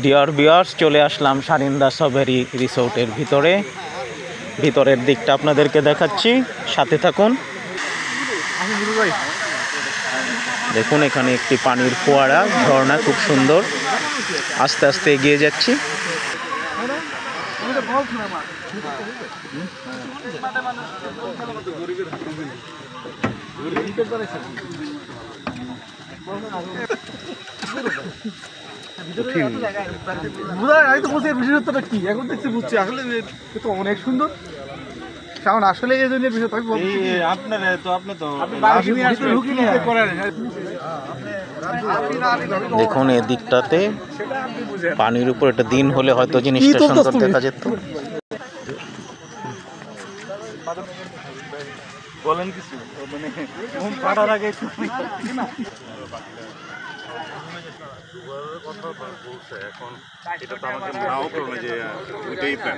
Dear viewers, চলে আসলাম সারিন্দা সবেরি রিসোর্টের ভিতরের দিকটা আপনাদেরকে দেখাচ্ছি, সাথে থাকুন। দেখুন, এখানে একটি পানির ফোয়ারা, ঝর্ণা, খুব সুন্দর। আস্তে আস্তে এগিয়ে যাচ্ছি। বিশেষত্বটা কি এখন দেখতে বুঝছি, আসলে অনেক সুন্দর। কারণ আসলে এই জন্য দেখুন, এই দিকটাতে পানির উপর একটা দিন হলে হয়তো জিনিসটা সুন্দর দেখা যেত। বলেন কিছু, মানে পাড়ার আগে এখন এটা তো আমাকে নাও করবে যে ওইটাই প্ল্যান।